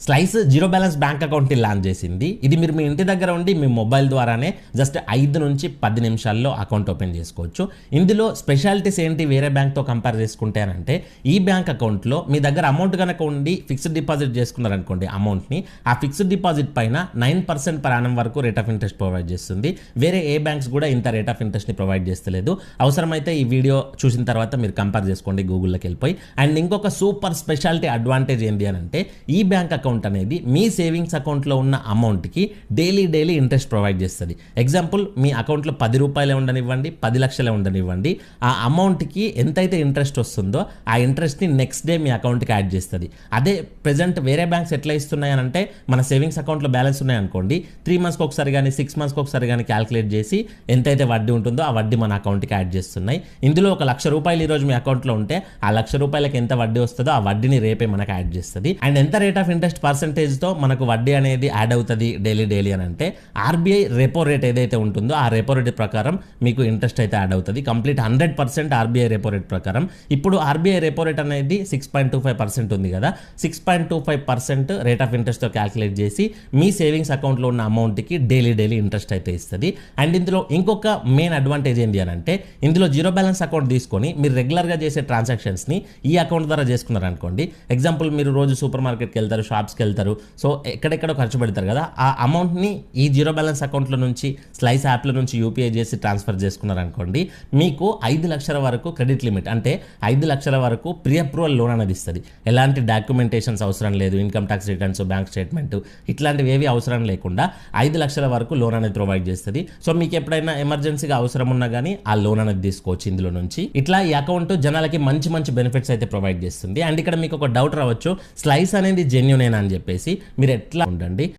Slice zero balance bank అకౌంట్ని launch చేసింది. ఇది మీరు మీ ఇంటి దగ్గర ఉండి మీ మొబైల్ ద్వారానే జస్ట్ 5 నుంచి 10 నిమిషాల్లో అకౌంట్ ఓపెన్ చేసుకోవచ్చు. ఇందులో స్పెషాలిటీస్ ఏంటి వేరే బ్యాంక్తో కంపేర్ చేసుకుంటే అంటే ఈ బ్యాంక్ అకౌంట్లో మీ దగ్గర అమౌంట్ కనుక ఉండి ఫిక్స్డ్ డిపాజిట్ చేసుకున్నారనుకోండి అమౌంట్ని, ఆ ఫిక్స్డ్ డిపాజిట్ పైన 9% per annum వరకు రేట్ ఆఫ్ ఇంట్రెస్ట్ ప్రొవైడ్ చేస్తుంది. వేరే ఏ బ్యాంక్స్ కూడా ఇంత రేట్ ఆఫ్ ఇంట్రెస్ట్ని ప్రొవైడ్ చేస్తలేదు. అవసరమైతే ఈ వీడియో చూసిన తర్వాత మీరు కంపేర్ చేసుకోండి గూగుల్లోకి వెళ్ళిపోయి. అండ్ ఇంకొక సూపర్ స్పెషాలిటీ అడ్వాంటేజ్ ఏంటి అని అంటే ఈ బ్యాంక్ అకౌంట్ అనేది మీ సేవింగ్స్ అకౌంట్లో ఉన్న అమౌంట్కి డైలీ ఇంట్రెస్ట్ ప్రొవైడ్ చేస్తుంది. ఎగ్జాంపుల్ మీ అకౌంట్లో 10 రూపాయలే ఉండనివ్వండి, 10 లక్షలే ఉండనివ్వండి, ఆ అమౌంట్కి ఎంతైతే ఇంట్రెస్ట్ వస్తుందో ఆ ఇంట్రెస్ట్ని నెక్స్ట్ డే మీ అకౌంట్కి యాడ్ చేస్తుంది. అదే ప్రెజెంట్ వేరే బ్యాంక్స్ ఎట్లా ఇస్తున్నాయనంటే మన సేవింగ్స్ అకౌంట్లో బ్యాలెన్స్ ఉన్నాయనుకోండి 3 monthsకి ఒకసారి కానీ 6 monthsకి ఒకసారి కానీ క్యాలిక్యులేట్ చేసి ఎంతైతే వడ్డీ ఉంటుందో ఆ వడ్డీ మన అకౌంట్కి యాడ్ చేస్తున్నాయి. ఇందులో ఒక ₹1,00,000 ఈరోజు మీ అకౌంట్లో ఉంటే ఆ ₹1,00,000కి ఎంత వడ్డీ వస్తుందో ఆ వడ్డీని రేపే మనకు యాడ్ చేస్తుంది. అండ్ ఎంత రేట్ ఆఫ్ ఇంట్రెస్ట్ పర్సెంటేజ్తో మనకు వడ్డీ అనేది యాడ్ అవుతుంది డైలీ అని అంటే ఆర్బీఐ రెపో రేట్ ఏదైతే ఉంటుందో ఆ రెపో రేట్ ప్రకారం మీకు ఇంట్రెస్ట్ అయితే యాడ్ అవుతుంది. కంప్లీట్ 100% ఆర్బీఐ రెపో రేట్ ప్రకారం. ఇప్పుడు ఆర్బీఐ రెపో రేట్ అనేది 6.25% ఉంది కదా, 6.25% రేట్ ఆఫ్ ఇంట్రెస్ట్తో క్యాలిక్యులేట్ చేసి మీ సేవింగ్స్ అకౌంట్లో ఉన్న అమౌంట్కి డైలీ ఇంట్రెస్ట్ అయితే ఇస్తుంది. అండ్ ఇందులో ఇంకొక మెయిన్ అడ్వాంటేజ్ ఏంటి అని అంటే ఇందులో జీరో బ్యాలెన్స్ అకౌంట్ తీసుకొని మీరు రెగ్యులర్గా చేసే ట్రాన్సాక్షన్స్ని ఈ అకౌంట్ ద్వారా చేసుకున్నారనుకోండి. ఎగ్జాంపుల్ మీరు రోజు సూపర్ మార్కెట్కి వెళ్తారు, షాప్స్కి వెళ్తారు, సో ఎక్కడెక్కడో ఖర్చు పెడతారు కదా, ఆ అమౌంట్ని ఈ జీరో బ్యాలెన్స్ అకౌంట్లో నుంచి స్లైస్ యాప్లో నుంచి యూపీఐ చేసి ట్రాన్స్ఫర్ చేసుకున్నారనుకోండి మీకు 5 లక్షల వరకు క్రెడిట్ లిమిట్, అంటే 5 లక్షల వరకు ప్రీ అప్రూవల్ లోన్ అనేది ఇస్తుంది. ఎలాంటి డాక్యుమెంటేషన్స్ అవసరం లేదు, income tax returns, bank statement ఇట్లాంటివి ఏవి అవసరం లేకుండా 5 లక్షల వరకు లోన్ అనేది ప్రొవైడ్ చేస్తుంది. సో మీకు ఎప్పుడైనా ఎమర్జెన్సీగా అవసరం ఉన్నా కానీ ఆ లోన్ అనేది తీసుకోవచ్చు ఇందులో నుంచి. ఇట్లా ఈ అకౌంట్ జనాలకి మంచి బెనిఫిట్స్ అయితే ప్రొవైడ్ చేస్తుంది. అండ్ ఇక్కడ మీకు ఒక డౌట్ రావచ్చు, స్లైస్ అనేది జెన్యూనేనా అని చెప్పేసి. మీరు ఎట్లా ఉండండి,